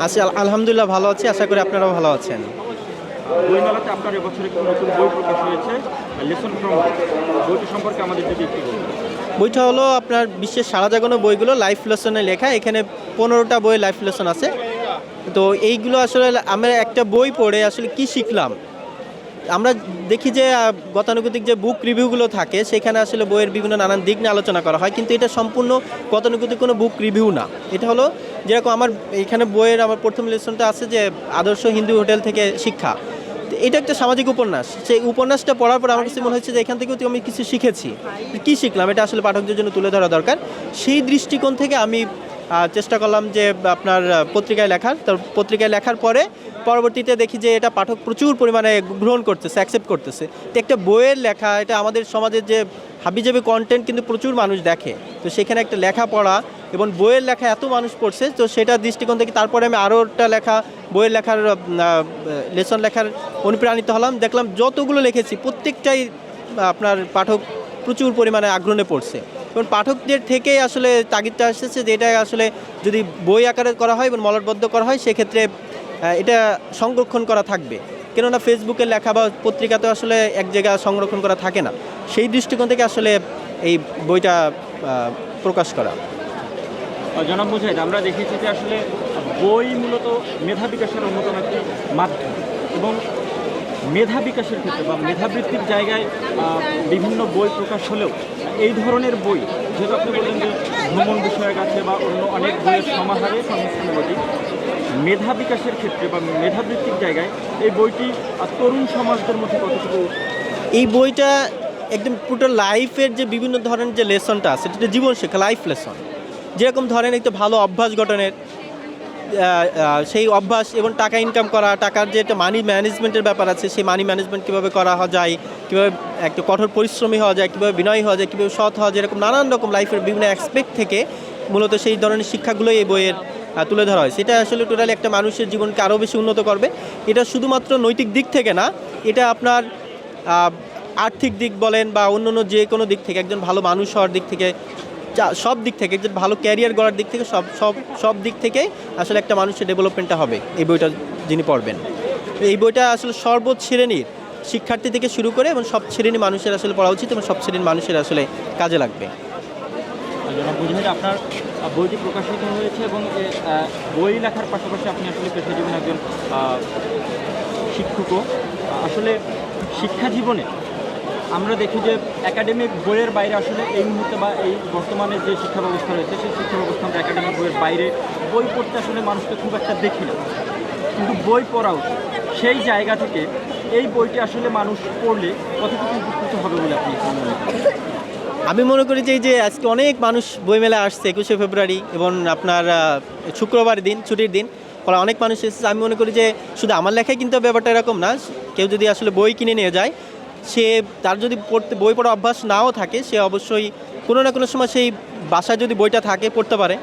আছি আলহামদুলিল্লাহ ভালো আছি, আশা করি আপনারাও ভালো আছেন। বইমেলাতে আপনার এবছর একটি নতুন বই প্রকাশ হয়েছে, লেসন ফ্রম বইটি সম্পর্কে আমাদের যদি একটু বলুন। বইটা হলো আপনার বিশ্বের সারা জাগানো বইগুলো লাইফ লেসনে লেখা। এখানে 15টা বই লাইফ লেসন আছে। তো এইগুলো আসলে আমরা একটা বই পড়ে আসলে কি শিখলাম, আমরা দেখি যে গতানুগতিক যে বুক রিভিউগুলো থাকে সেখানে আসলে বইয়ের বিভিন্ন নানান দিক নিয়ে আলোচনা করা হয়, কিন্তু এটা সম্পূর্ণ গতানুগতিক কোনো বুক রিভিউ না। এটা হলো যেরকম আমার এখানে বইয়ের আমার প্রথম লেসনটা আছে যে আদর্শ হিন্দু হোটেল থেকে শিক্ষা। তো এটা একটা সামাজিক উপন্যাস। সেই উপন্যাসটা পড়ার পর আমার কাছে মনে হচ্ছে যে এখান থেকেও তো আমি কিছু শিখেছি। কী শিখলাম এটা আসলে পাঠকদের জন্য তুলে ধরা দরকার। সেই দৃষ্টিকোণ থেকে আমি চেষ্টা করলাম যে আপনার পত্রিকায় লেখার। তো পত্রিকায় লেখার পরে পরবর্তীতে দেখি যে এটা পাঠক প্রচুর পরিমাণে গ্রহণ করতেছে, অ্যাকসেপ্ট করতেছে। তো একটা বইয়ের লেখা, এটা আমাদের সমাজের যে হাবিজাবি কন্টেন্ট কিন্তু প্রচুর মানুষ দেখে। তো সেখানে একটা লেখা পড়া এবং বইয়ের লেখা এত মানুষ পড়ছে, তো সেটা দৃষ্টিকোণ থেকে তারপরে আমি আরও একটা বইয়ের লেখার লেসন লেখার অনুপ্রাণিত হলাম। দেখলাম যতগুলো লিখেছি প্রত্যেকটাই আপনার পাঠক প্রচুর পরিমাণে আগ্রহে পড়ছে। এবং পাঠকদের থেকেই আসলে তাগিদটা এসেছে যে এটা আসলে যদি বই আকারে করা হয় এবং মলটবদ্ধ করা হয় সেক্ষেত্রে এটা সংরক্ষণ করা থাকবে। কেননা ফেসবুকে লেখা বা পত্রিকাতে আসলে এক জায়গায় সংরক্ষণ করা থাকে না। সেই দৃষ্টিকোণ থেকে আসলে এই বইটা প্রকাশ করা। জনাব মুজাহিদ, আমরা দেখেছি যে আসলে বই মূলত মেধা বিকাশের অন্যতম একটি মাধ্যম, এবং মেধা বিকাশের ক্ষেত্রে বা মেধাবৃত্তির জায়গায় বিভিন্ন বই প্রকাশ হলেও এই ধরনের বই, যেহেতু আপনি বললেন যে ভ্রমণ বিষয়ক আছে বা অন্য অনেক বইয়ের সমাহারে সংস্থানবাদী, মেধা বিকাশের ক্ষেত্রে বা মেধাবৃত্তির জায়গায় এই বইটি তরুণ সমাজদের মধ্যে কতটুকু? এই বইটা একদম পুরো লাইফের যে বিভিন্ন ধরনের যে লেসনটা আছে সেটা জীবন শেখা, লাইফ লেসন। যেরকম ধরেন একটা ভালো অভ্যাস গঠনের সেই অভ্যাস এবং টাকা ইনকাম করা, টাকার যে একটা মানি ম্যানেজমেন্টের ব্যাপার আছে সেই মানি ম্যানেজমেন্ট কীভাবে করা যায়, কীভাবে একটা কঠোর পরিশ্রমী হওয়া যায়, কীভাবে বিনয়ী হওয়া যায়, কীভাবে সৎ হওয়া যায়, এরকম নানান রকম লাইফের বিভিন্ন অ্যাসপেক্ট থেকে মূলত সেই ধরনের শিক্ষাগুলোই এই বইয়ের তুলে ধরা হয়। সেটা আসলে টোটালি একটা মানুষের জীবনকে আরও বেশি উন্নত করবে। এটা শুধুমাত্র নৈতিক দিক থেকে না, এটা আপনার আর্থিক দিক বলেন বা অন্য যে কোনো দিক থেকে একজন ভালো মানুষ হওয়ার দিক থেকে, সব দিক থেকে, একজন ভালো ক্যারিয়ার গড়ার দিক থেকে সব দিক থেকেই আসলে একটা মানুষের ডেভেলপমেন্টটা হবে এই বইটা যিনি পড়বেন। এই বইটা আসলে সর্বোচ্চ শ্রেণীর শিক্ষার্থী থেকে শুরু করে এবং সব শ্রেণীর মানুষের আসলে পড়া উচিত এবং সব শ্রেণীর মানুষের আসলে কাজে লাগবে। জনাব মুজাহিদ, আপনার বইটি প্রকাশিত হয়েছে এবং বই লেখার পাশাপাশি আপনি আসলে পেশা জীবনে একজন শিক্ষকও। আসলে শিক্ষা জীবনে আমরা দেখি যে একাডেমিক বইয়ের বাইরে আসলে এই মুহূর্তে বা এই বর্তমানে যে শিক্ষা ব্যবস্থা রয়েছে সেই শিক্ষা ব্যবস্থা আমরা একাডেমিক বইয়ের বাইরে বই পড়তে আসলে মানুষকে খুব একটা দেখি না, কিন্তু বই পড়া উচিত। সেই জায়গা থেকে এই বইটি আসলে মানুষ পড়লে কতটুকু উপকৃত হবে বলে আপনি মনে করেন? আমি মনে করি যে এই যে আজকে অনেক মানুষ বইমেলা আসছে 21শে ফেব্রুয়ারি এবং আপনার শুক্রবার দিন, ছুটির দিন, অনেক মানুষ এসেছে। আমি মনে করি যে শুধু আমার লেখায় কিন্তু ব্যাপারটা এরকম না। কেউ যদি আসলে বই কিনে নিয়ে যায়, তার যদি বই পড়া অভ্যাস নাও থাকে, সে অবশ্যই কোনো না কোনো সময় সেই বাসায় যদি বইটা থাকে পড়তে পারে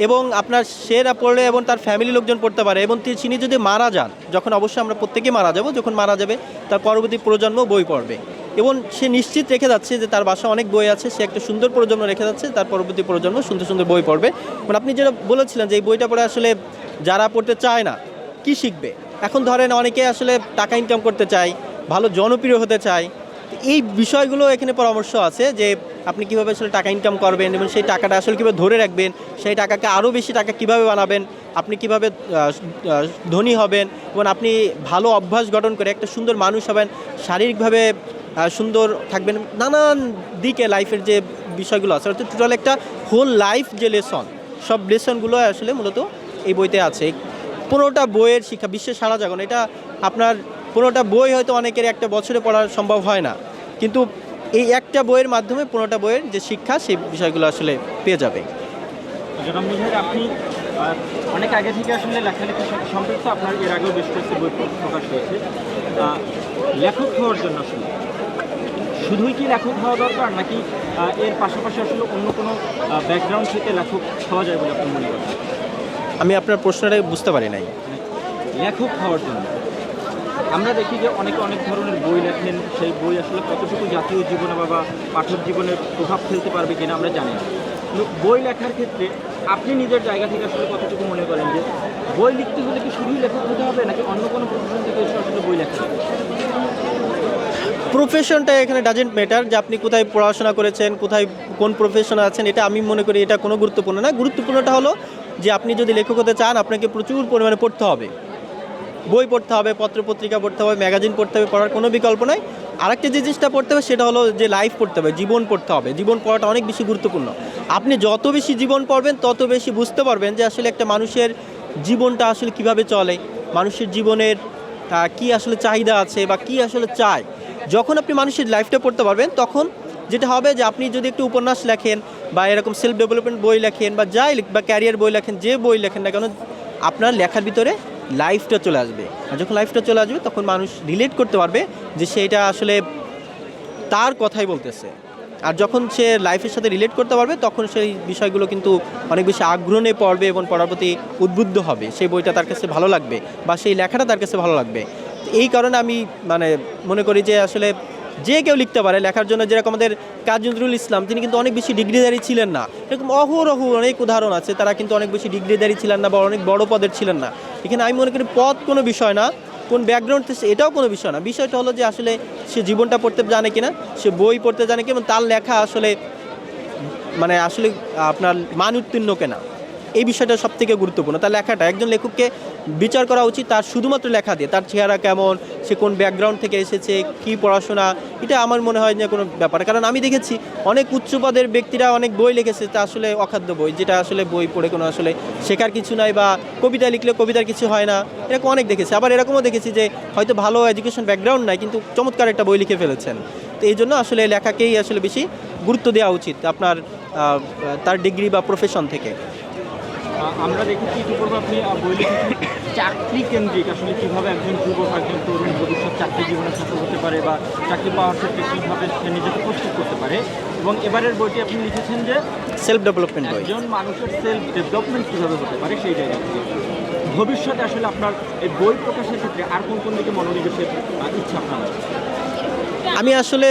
এবং আপনার সেরা পড়লে এবং তার ফ্যামিলি লোকজন পড়তে পারে। এবং তিনি যদি মারা যান, যখন অবশ্যই আমরা প্রত্যেকেই মারা যাব, যখন মারা যাবে তার পরবর্তী প্রজন্ম বই পড়বে এবং সে নিশ্চিত রেখে যাচ্ছে যে তার বাসায় অনেক বই আছে, সে একটা সুন্দর প্রজন্ম রেখে যাচ্ছে, তার পরবর্তী প্রজন্ম সুন্দর সুন্দর বই পড়বে। মানে আপনি যেটা বলেছিলেন যে এই বইটা পড়ে আসলে যারা পড়তে চায় না কি শিখবে। এখন ধরেন অনেকে আসলে টাকা ইনকাম করতে চায়, ভালো জনপ্রিয় হতে চায়, এই বিষয়গুলো এখানে পরামর্শ আছে যে আপনি কীভাবে আসলে টাকা ইনকাম করবেন এবং সেই টাকাটা আসলে কীভাবে ধরে রাখবেন, সেই টাকাকে আরও বেশি টাকা কীভাবে বানাবেন, আপনি কীভাবে ধনী হবেন এবং আপনি ভালো অভ্যাস গঠন করে একটা সুন্দর মানুষ হবেন, শারীরিকভাবে সুন্দর থাকবেন, নানান দিকে লাইফের যে বিষয়গুলো আছে, অর্থাৎ টোটাল একটা হোল লাইফ যে লেসন, সব লেসনগুলো আসলে মূলত এই বইতে আছে। 15টা বইয়ের শিক্ষা, বিশ্বের সারা জাগানো, এটা আপনার 15টা বই হয়তো অনেকের একটা বছরে পড়া সম্ভব হয় না, কিন্তু এই একটা বইয়ের মাধ্যমে 15টা বইয়ের যে শিক্ষা সেই বিষয়গুলো আসলে পেয়ে যাবে। জনাব মুজাহিদ, আপনি অনেক আগে থেকে আসলে লেখালেখির সাথে সম্পৃক্ত, আপনার এর আগেও বেশ কিছু বই প্রকাশ হয়েছে। লেখক হওয়ার জন্য আসলে শুধুই কি লেখক হওয়া দরকার, নাকি এর পাশাপাশি আসলে অন্য কোনো ব্যাকগ্রাউন্ড থেকে লেখক হওয়া যায় বলে আপনি মনে করেন? আমি আপনার প্রশ্নটা বুঝতে পারি নাই। লেখক হওয়ার জন্য আমরা দেখি যে অনেকে অনেক ধরনের বই লেখেন, সেই বই আসলে কতটুকু জাতীয় জীবনে বা পাঠক জীবনে প্রভাব ফেলতে পারবে কিনা আমরা জানি না। কিন্তু বই লেখার ক্ষেত্রে আপনি নিজের জায়গা থেকে আসলে কতটুকু মনে করেন যে বই লিখতে হলে কি শুধুই লেখক হতে হবে নাকি অন্য কোনো প্রফেশন থেকে এসে আসলে বই লেখা যাবে? প্রফেশনটা এখানে ডাজেন্ট ম্যাটার, যে আপনি কোথায় পড়াশোনা করেছেন, কোথায় কোন প্রফেশনে আছেন, এটা আমি মনে করি এটা কোনো গুরুত্বপূর্ণ না। গুরুত্বপূর্ণটা হলো যে আপনি যদি লেখক হতে চান আপনাকে প্রচুর পরিমাণে পড়তে হবে, বই পড়তে হবে, পত্রপত্রিকা পড়তে হবে, ম্যাগাজিন পড়তে হবে, পড়ার কোনো বিকল্প নাই। আরেকটা যে জিনিসটা পড়তে হবে সেটা হলো যে লাইফ পড়তে হবে, জীবন পড়তে হবে। জীবন পড়াটা অনেক বেশি গুরুত্বপূর্ণ। আপনি যত বেশি জীবন পড়বেন তত বেশি বুঝতে পারবেন যে আসলে একটা মানুষের জীবনটা আসলে কিভাবে চলে, মানুষের জীবনের কি আসলে চাহিদা আছে বা কি আসলে চায়। যখন আপনি মানুষের লাইফটা পড়তে পারবেন তখন যেটা হবে যে আপনি যদি একটু উপন্যাস লেখেন বা এরকম সেলফ ডেভেলপমেন্ট বই লেখেন বা বা ক্যারিয়ার বই লেখেন, যে বই লেখেন না কেন, আপনার লেখার ভিতরে লাইফটা চলে আসবে। আর যখন লাইফটা চলে আসবে তখন মানুষ রিলেট করতে পারবে যে সেটা আসলে তার কথাই বলতেছে। আর যখন সে লাইফের সাথে রিলেট করতে পারবে তখন সেই বিষয়গুলো কিন্তু অনেক বেশি আগ্রহ নিয়ে পড়বে এবং পড়ার প্রতি উদ্বুদ্ধ হবে। সেই বইটা তার কাছে ভালো লাগবে বা সেই লেখাটা তার কাছে ভালো লাগবে। এই কারণে আমি মনে করি যে আসলে যে কেউ লিখতে পারে লেখার জন্য। যেরকম আমাদের কাজী নজরুল ইসলাম, তিনি কিন্তু অনেক বেশি ডিগ্রিধারী ছিলেন না। এরকম অহরহ অনেক উদাহরণ আছে, তারা কিন্তু অনেক বেশি ডিগ্রিধারী ছিলেন না বা অনেক বড় পদের ছিলেন না। এখানে আমি মনে করি পদ কোনো বিষয় না, কোন ব্যাকগ্রাউন্ড থেকে এটাও কোনো বিষয় না। বিষয়টা হলো যে আসলে সে জীবনটা পড়তে জানে কিনা, সে বই পড়তে জানে কি, এবং তার লেখা আসলে আসলে আপনার মান উত্তীর্ণ কেনা, এই বিষয়টা সবথেকে গুরুত্বপূর্ণ। তার লেখাটা, একজন লেখককে বিচার করা উচিত তার শুধুমাত্র লেখা দিয়ে, তার চেহারা কেমন, সে কোন ব্যাকগ্রাউন্ড থেকে এসেছে, কি পড়াশোনা, এটা আমার মনে হয় যে কোনো ব্যাপার। কারণ আমি দেখেছি অনেক উচ্চ পদের ব্যক্তিরা অনেক বই লিখেছে, তা আসলে অখাদ্য বই, যেটা আসলে বই পড়ে কোনো আসলে শেখার কিছু নাই, বা কবিতা লিখলে কবিতার কিছু হয় না, এরকম অনেক দেখেছি। আবার এরকমও দেখেছি যে হয়তো ভালো এডুকেশন ব্যাকগ্রাউন্ড নাই কিন্তু চমৎকার একটা বই লিখে ফেলেছেন। তো এই জন্য আসলে লেখাকেই আসলে বেশি গুরুত্ব দেওয়া উচিত আপনার তার ডিগ্রি বা প্রফেশন থেকে। আমরা দেখেছি ইতিপূর্বে আপনি বই লিখেছেন চাকরি কেন্দ্রিক, আসলে কীভাবে একজন যুবক, একজন তরুণ ভবিষ্যৎ চাকরি জীবনে সফল হতে পারে বা চাকরি পাওয়ার ক্ষেত্রে কীভাবে সে নিজেকে প্রস্তুত করতে পারে। এবং এবারের বইটি আপনি লিখেছেন যে সেলফ ডেভেলপমেন্ট বই, একজন মানুষের সেলফ ডেভেলপমেন্ট কীভাবে হতে পারে সেই জায়গা থেকে। ভবিষ্যতে আসলে আপনার এই বই প্রকাশের ক্ষেত্রে আর কোন কোন দিকে মনোনিবেশের ইচ্ছা আপনার আছে? আমি আসলে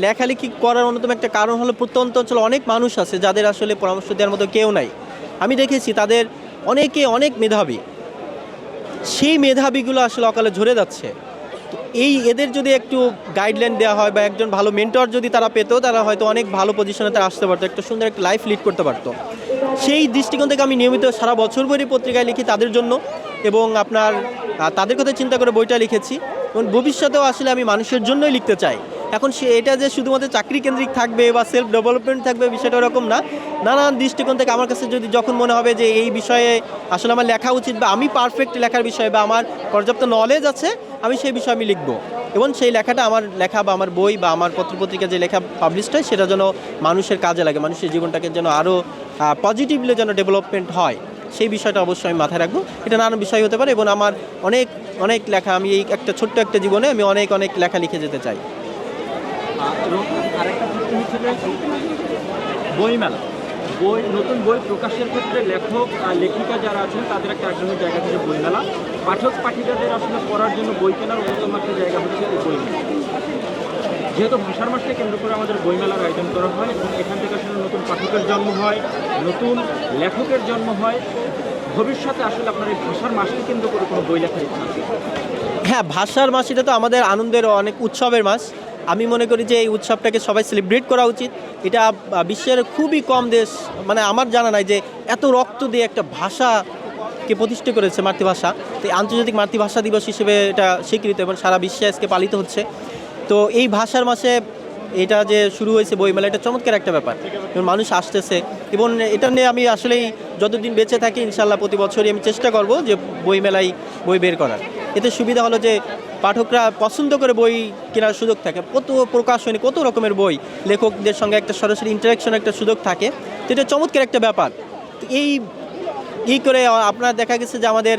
লেখালেখি করার অন্যতম একটা কারণ হলো প্রত্যন্ত অঞ্চলে অনেক মানুষ আছে যাদের আসলে পরামর্শ দেওয়ার মতো কেউ নাই। আমি দেখেছি তাদের অনেকে অনেক মেধাবী, সেই মেধাবীগুলো আসলে অকালে ঝরে যাচ্ছে। তো এদের যদি একটু গাইডলাইন দেওয়া হয় বা একজন ভালো মেন্টর যদি তারা পেত, তারা হয়তো অনেক ভালো পজিশনে তারা আসতে পারতো, একটা সুন্দর একটা লাইফ লিড করতে পারতো। সেই দৃষ্টিকোণ থেকে আমি নিয়মিত সারা বছর ভরি পত্রিকায় লিখি তাদের জন্য, এবং তাদের কথা চিন্তা করে বইটা লিখেছি। এবং ভবিষ্যতেও আসলে আমি মানুষের জন্যই লিখতে চাই। এখন এটা যে শুধুমাত্র চাকরি কেন্দ্রিক থাকবে বা সেলফ ডেভেলপমেন্ট থাকবে বিষয়টা এরকম না। নানান দৃষ্টিকোণ থেকে আমার কাছে যখন মনে হবে যে এই বিষয়ে আসলে আমার লেখা উচিত বা আমি পারফেক্ট লেখার বিষয়ে বা আমার পর্যাপ্ত নলেজ আছে, আমি সেই বিষয়ে আমি লিখব। এবং সেই লেখাটা, আমার লেখা বা আমার বই বা আমার পত্রপত্রিকা যে লেখা পাবলিশড হয়, সেটা যেন মানুষের কাজে লাগে, মানুষের জীবনটাকে যেন আরও পজিটিভলি যেন ডেভেলপমেন্ট হয়, সেই বিষয়টা অবশ্যই আমি মাথায় রাখবো। এটা নানান বিষয় হতে পারে, এবং আমার অনেক অনেক লেখা, আমি এই ছোট্ট একটা জীবনে আমি অনেক অনেক লেখা লিখে যেতে চাই। এবং আরেকটা প্রশ্ন হচ্ছে যে বইমেলা, নতুন বই প্রকাশের ক্ষেত্রে লেখক আর লেখিকা যারা আছেন তাদের একটা আগ্রহের জায়গা থেকে বইমেলা, পাঠক পাঠিকাদের আসলে পড়ার জন্য বই কেনার অন্যতম একটা জায়গা হচ্ছে এই বইমেলা। যেহেতু ভাষার মাসকে কেন্দ্র করে আমাদের বইমেলার আয়োজন করা হয় এবং এখান থেকে আসলে নতুন পাঠকের জন্ম হয়, নতুন লেখকের জন্ম হয়, ভবিষ্যতে আসলে আপনার এই ভাষার মাসকে কেন্দ্র করে কোনো বই লেখার ইচ্ছা আছে? হ্যাঁ, ভাষার মাস এটা তো আমাদের আনন্দের অনেক উৎসবের মাস। আমি মনে করি যে এই উৎসবটাকে সবাই সেলিব্রেট করা উচিত। এটা বিশ্বের খুবই কম দেশ, আমার জানা নাই যে এত রক্ত দিয়ে একটা ভাষাকে প্রতিষ্ঠা করেছে, মাতৃভাষা। তো এই আন্তর্জাতিক মাতৃভাষা দিবস হিসেবে এটা স্বীকৃত এবং সারা বিশ্বে আজকে পালিত হচ্ছে। তো এই ভাষার মাসে এটা যে শুরু হয়েছে বইমেলা, এটা চমৎকার একটা ব্যাপার, এবং মানুষ আসতেছে। এবং এটা নিয়ে আমি আসলেই যতদিন বেঁচে থাকি ইনশাল্লাহ প্রতি বছরই আমি চেষ্টা করব যে বইমেলায় বই বের করার। এতে সুবিধা হলো যে পাঠকরা পছন্দ করে বই কেনার সুযোগ থাকে, কত প্রকাশনী, কত রকমের বই, লেখকদের সঙ্গে একটা সরাসরি ইন্টারাকশন একটা সুযোগ থাকে। তো এটা চমৎকার একটা ব্যাপার। তো এই করে আপনার দেখা গেছে যে আমাদের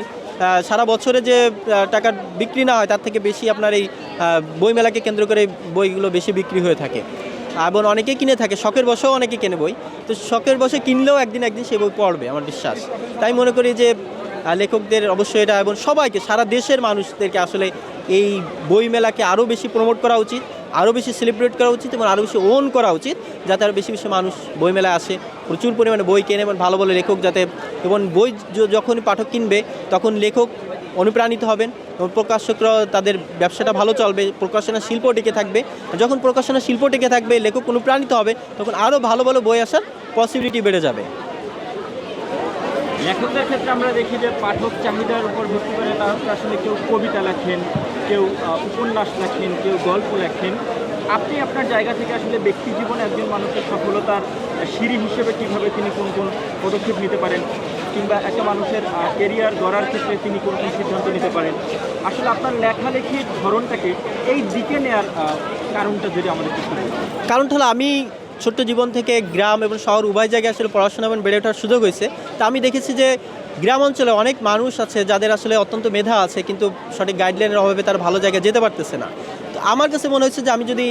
সারা বছরে যে টাকা বিক্রি না হয় তার থেকে বেশি আপনার এই বইমেলাকে কেন্দ্র করে বইগুলো বেশি বিক্রি হয়ে থাকে, এবং অনেকেই কিনে থাকে, শখের বশেও অনেকে কেনে বই। তো শখের বসে কিনলেও একদিন সেই বই পড়বে আমার বিশ্বাস। তাই মনে করি যে লেখকদের অবশ্যই এটা এবং সবাইকে সারা দেশের মানুষদেরকে আসলে এই বইমেলাকে আরও বেশি প্রমোট করা উচিত, আরও বেশি সেলিব্রেট করা উচিত এবং আরও বেশি ওন করা উচিত, যাতে আরও বেশি বেশি মানুষ বইমেলায় আসে, প্রচুর পরিমাণে বই কেনে এবং ভালো ভালো লেখক যাতে, এবং বই যখন পাঠক কিনবে তখন লেখক অনুপ্রাণিত হবেন এবং প্রকাশকরা তাদের ব্যবসাটা ভালো চলবে, প্রকাশনা শিল্প টিকে থাকবে। যখন প্রকাশনা শিল্প টিকে থাকবে, লেখক অনুপ্রাণিত হবে, তখন আরও ভালো ভালো বই আসার পসিবিলিটি বেড়ে যাবে। লেখকদের ক্ষেত্রে আমরা দেখি যে পাঠক চাহিদার উপর ভিত্তি করে তারা আসলে কেউ কবিতা লেখেন, কেউ উপন্যাস লেখেন, কেউ গল্প লেখেন। আপনি আপনার জায়গা থেকে আসলে ব্যক্তি জীবনে একজন মানুষের সফলতার সিঁড়ি হিসেবে কীভাবে তিনি কোন কোন পদক্ষেপ নিতে পারেন, কিংবা একটা মানুষের কেরিয়ার গড়ার ক্ষেত্রে তিনি কোন কোন সিদ্ধান্ত নিতে পারেন, আসলে আপনার লেখালেখির ধরনটাকে এই দিকে নেওয়ার কারণটা যদি আমাদের কিছু বলেন। কারণটা হলো আমি ছোট্ট জীবন থেকে গ্রাম এবং শহর উভয় জায়গায় আসলে পড়াশোনা এবং বেড়ে ওঠার সুযোগ হয়েছে। তা আমি দেখেছি যে গ্রাম অঞ্চলে অনেক মানুষ আছে যাদের আসলে অত্যন্ত মেধা আছে, কিন্তু সঠিক গাইডলাইনের অভাবে তারা ভালো জায়গায় যেতে পারতেছে না। তো আমার কাছে মনে হচ্ছে যে আমি যদি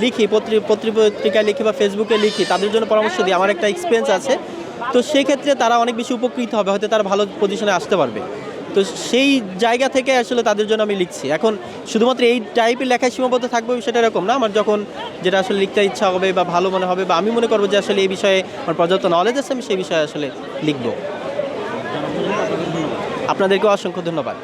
লিখি, পত্রিকায় লিখি বা ফেসবুকে লিখি, তাদের জন্য পরামর্শ দিই, আমার একটা এক্সপিরিয়েন্স আছে, তো সেই ক্ষেত্রে তারা অনেক বেশি উপকৃত হবে, হয়তো তারা ভালো পজিশনে আসতে পারবে। তো সেই জায়গা থেকে আসলে তাদের জন্য আমি লিখছি। এখন শুধুমাত্র এই টাইপের লেখায় সীমাবদ্ধ থাকবে সেটা এরকম না, আমার যখন যেটা আসলে লিখতে ইচ্ছা হবে বা ভালো মনে হবে বা আমি মনে করবো যে আসলে এই বিষয়ে আমার পর্যাপ্ত নলেজ আছে, আমি সেই বিষয়ে আসলে লিখব। আপনাদেরকেও অসংখ্য ধন্যবাদ।